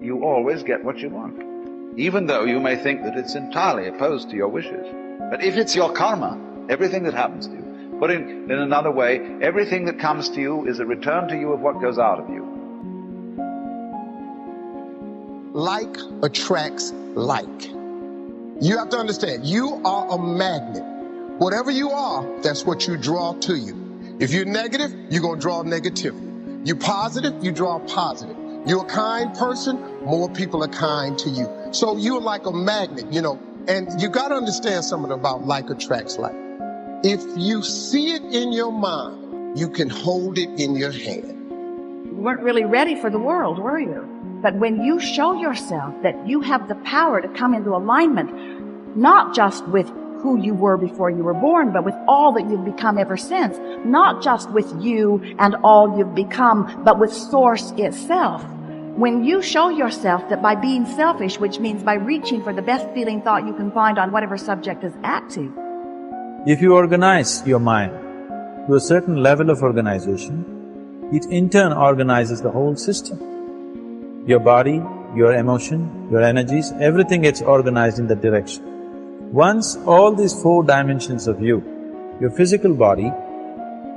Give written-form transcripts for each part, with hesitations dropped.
you always get what you want, even though you may think that it's entirely opposed to your wishes. But if it's your karma, everything that happens to you, put in another way, everything that comes to you is a return to you of what goes out of you. Like attracts like. You have to understand, you are a magnet. Whatever you are, that's what you draw to you. If you're negative, you're going to draw negativity. You're positive, you draw positive. You're a kind person, more people are kind to you. So you're like a magnet, and you got to understand something about like attracts like. If you see it in your mind, you can hold it in your hand. You weren't really ready for the world, were you? But when you show yourself that you have the power to come into alignment, not just with who you were before you were born, but with all that you've become ever since, not just with you and all you've become, but with Source itself. When you show yourself that by being selfish, which means by reaching for the best feeling thought you can find on whatever subject is active. If you organize your mind to a certain level of organization, it in turn organizes the whole system. Your body, your emotion, your energies, everything gets organized in that direction. Once all these four dimensions of you, your physical body,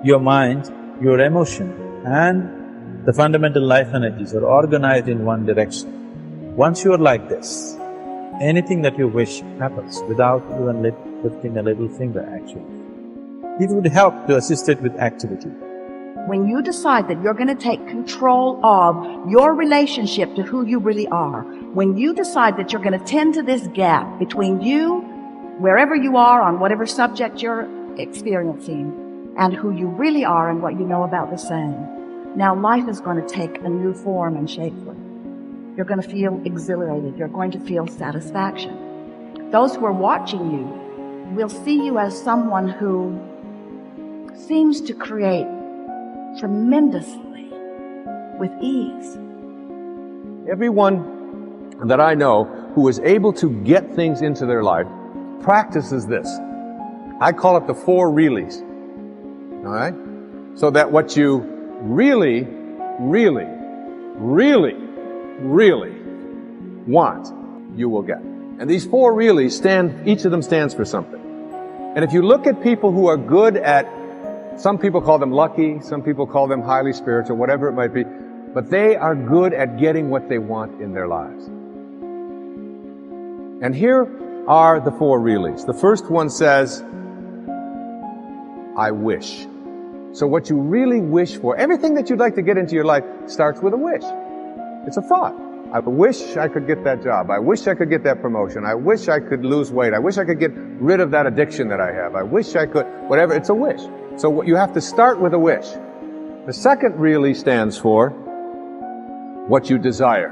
your mind, your emotion and the fundamental life energies are organized in one direction. Once you are like this, anything that you wish happens without even lifting a little finger actually. It would help to assist it with activity. When you decide that you're going to take control of your relationship to who you really are, when you decide that you're going to tend to this gap between you, wherever you are on whatever subject you're experiencing, and who you really are and what you know about the same, now life is going to take a new form and shape for you. You're going to feel exhilarated. You're going to feel satisfaction. Those who are watching you will see you as someone who seems to create tremendously with ease. Everyone that I know who is able to get things into their life practices this. I call it the 4 reallys. All right? So that what you really, really, really, really want, you will get. And these 4 reallys each of them stands for something. And if you look at people who are good at, some people call them lucky, some people call them highly spiritual, whatever it might be, but they are good at getting what they want in their lives. And here are the 4 reallys. The first one says, I wish. So what you really wish for, everything that you'd like to get into your life starts with a wish. It's a thought. I wish I could get that job. I wish I could get that promotion. I wish I could lose weight. I wish I could get rid of that addiction that I have. I wish I could, whatever, it's a wish. So what you have to start with a wish. The second really stands for what you desire.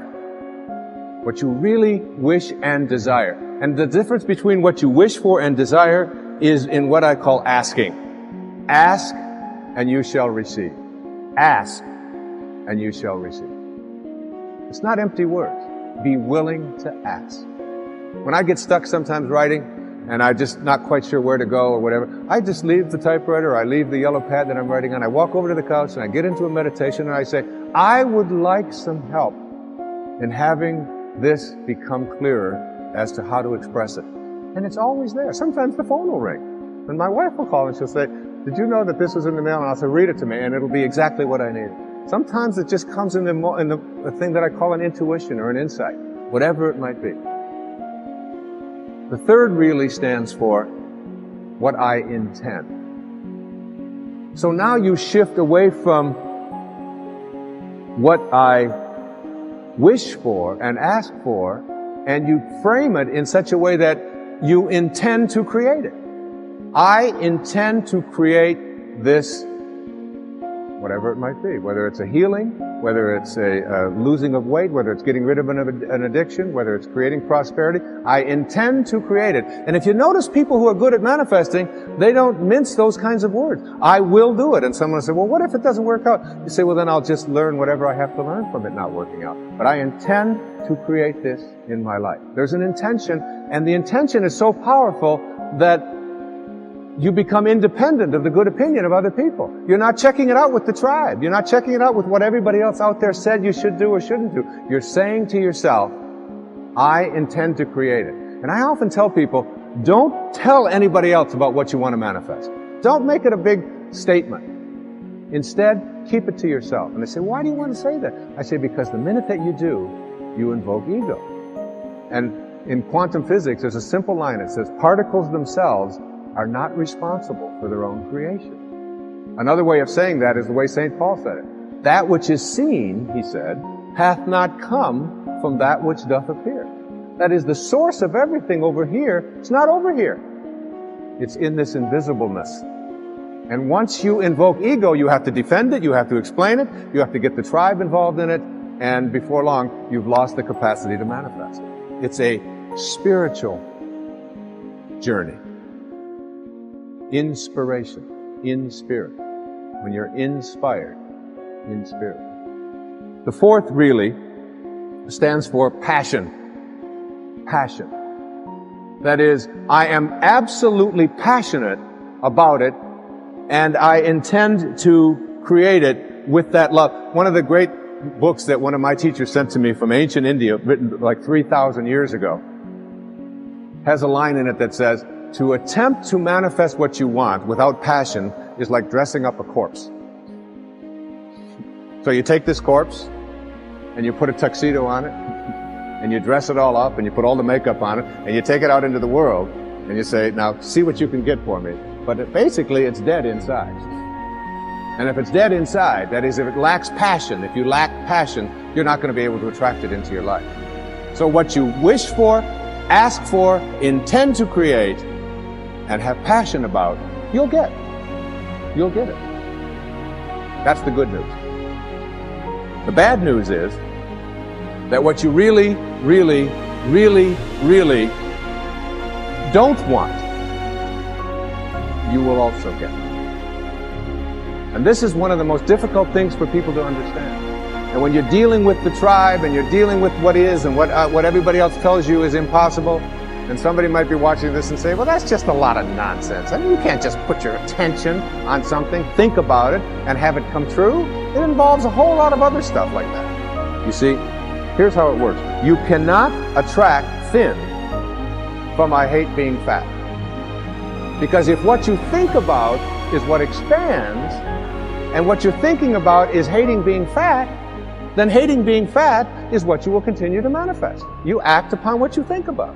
What you really wish and desire. And the difference between what you wish for and desire is in what I call asking. Ask and you shall receive. Ask and you shall receive. It's not empty words. Be willing to ask. When I get stuck sometimes writing and I'm just not quite sure where to go or whatever, I just leave the typewriter, I leave the yellow pad that I'm writing on, I walk over to the couch and I get into a meditation and I say, I would like some help in having this become clearer as to how to express it. And it's always there. Sometimes the phone will ring and my wife will call and she'll say, did you know that this was in the mail? And I'll say, read it to me and it'll be exactly what I need. Sometimes it just comes in the thing that I call an intuition or an insight, whatever it might be. The third really stands for what I intend. So now you shift away from what I wish for and ask for, and you frame it in such a way that you intend to create it. I intend to create this, whatever it might be, whether it's a healing, whether it's a losing of weight, whether it's getting rid of an addiction, whether it's creating prosperity. I intend to create it. And if you notice people who are good at manifesting, they don't mince those kinds of words. I will do it. And someone will say, well, what if it doesn't work out? You say, well, then I'll just learn whatever I have to learn from it not working out. But I intend to create this in my life. There's an intention, and the intention is so powerful that you become independent of the good opinion of other people. You're not checking it out with the tribe. You're not checking it out with what everybody else out there said you should do or shouldn't do. You're saying to yourself, I intend to create it. And I often tell people, don't tell anybody else about what you want to manifest. Don't make it a big statement. Instead, keep it to yourself. And they say, why do you want to say that? I say, because the minute that you do, you invoke ego. And in quantum physics, there's a simple line. It says, particles themselves are not responsible for their own creation. Another way of saying that is the way St. Paul said it. That which is seen, he said, hath not come from that which doth appear. That is, the source of everything over here, it's not over here. It's in this invisibleness. And once you invoke ego, you have to defend it, you have to explain it, you have to get the tribe involved in it, and before long, you've lost the capacity to manifest. It's a spiritual journey. Inspiration, in spirit. When you're inspired, in spirit. The fourth really stands for passion. Passion. That is, I am absolutely passionate about it, and I intend to create it with that love. One of the great books that one of my teachers sent to me from ancient India, written like 3,000 years ago, has a line in it that says, to attempt to manifest what you want without passion is like dressing up a corpse. So you take this corpse, and you put a tuxedo on it, and you dress it all up, and you put all the makeup on it, and you take it out into the world, and you say, now see what you can get for me. But basically, it's dead inside. And if it's dead inside, that is, if it lacks passion, if you lack passion, you're not going to be able to attract it into your life. So what you wish for, ask for, intend to create, and have passion about, you'll get. You'll get it. That's the good news. The bad news is that what you really, really, really, really don't want, you will also get. And this is one of the most difficult things for people to understand. And when you're dealing with the tribe and you're dealing with what is and what everybody else tells you is impossible, and somebody might be watching this and say, well, that's just a lot of nonsense. I mean, you can't just put your attention on something, think about it, and have it come true. It involves a whole lot of other stuff like that. You see, here's how it works. You cannot attract thin from I hate being fat. Because if what you think about is what expands, and what you're thinking about is hating being fat, then hating being fat is what you will continue to manifest. You act upon what you think about.